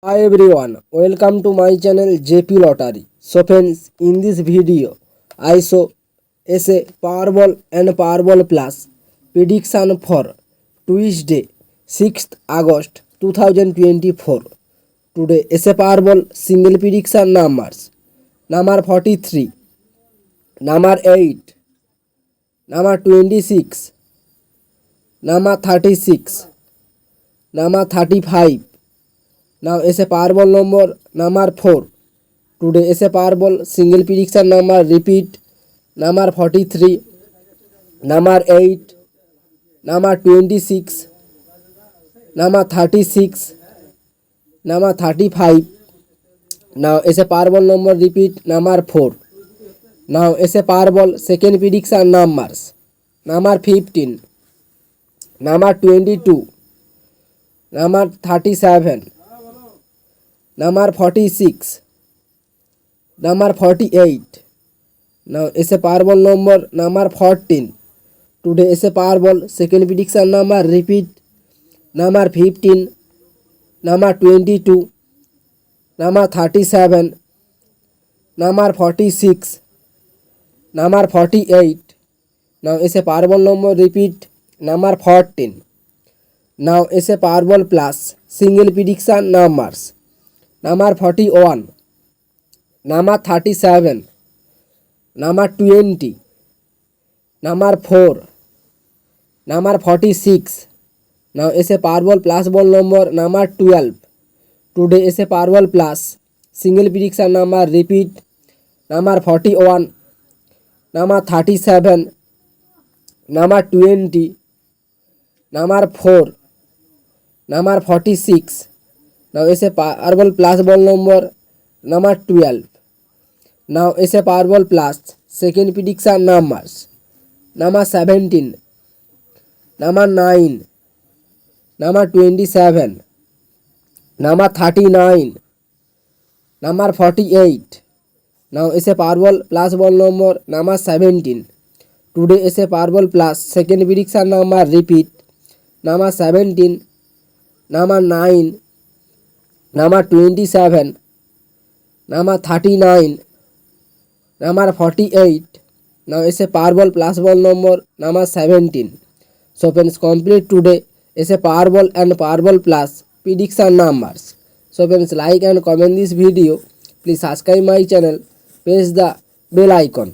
Hi everyone, welcome to my channel JP Lottery. So friends, in this video, I show a Powerball and Powerball Plus prediction for Tuesday, 6th August 2024. Today, a Powerball single prediction numbers. Number 43, number 8, number 26, number 36, number 35. Now is a Powerball number 4. Today is a Powerball single prediction number repeat number 43, number 8, number 26, number 36, number 35. Now is a Powerball number repeat number 4. Now is a Powerball second prediction numbers number 15, number 22, number 37, number 46, number 48. Now is a Powerball number 14. Today is a Powerball second prediction number repeat number 15, number 22, number 37, number 46, number 48. Now is a Powerball number repeat number 14. Now is a Powerball plus single prediction numbers number 41, number 37, number 20, number 4, number 46. Now is a Powerball plus ball number 12. Today is a Powerball plus single prediction number repeat number 41, number 37, number 20, number 4, number 46. Now is a Powerball plus ball number 12. Now is a Powerball plus second prediction numbers number 17, number 9, number 27, number 39, number 48. Now is a Powerball plus ball number 17. Today is a Powerball plus second prediction number repeat number 17, number 9, number 27, number 39, number 48. Now is a Powerball plus ball number 17. So friends, complete today is a Powerball and Powerball plus prediction numbers. So friends, like and comment this video. Please subscribe my channel. Press the bell icon.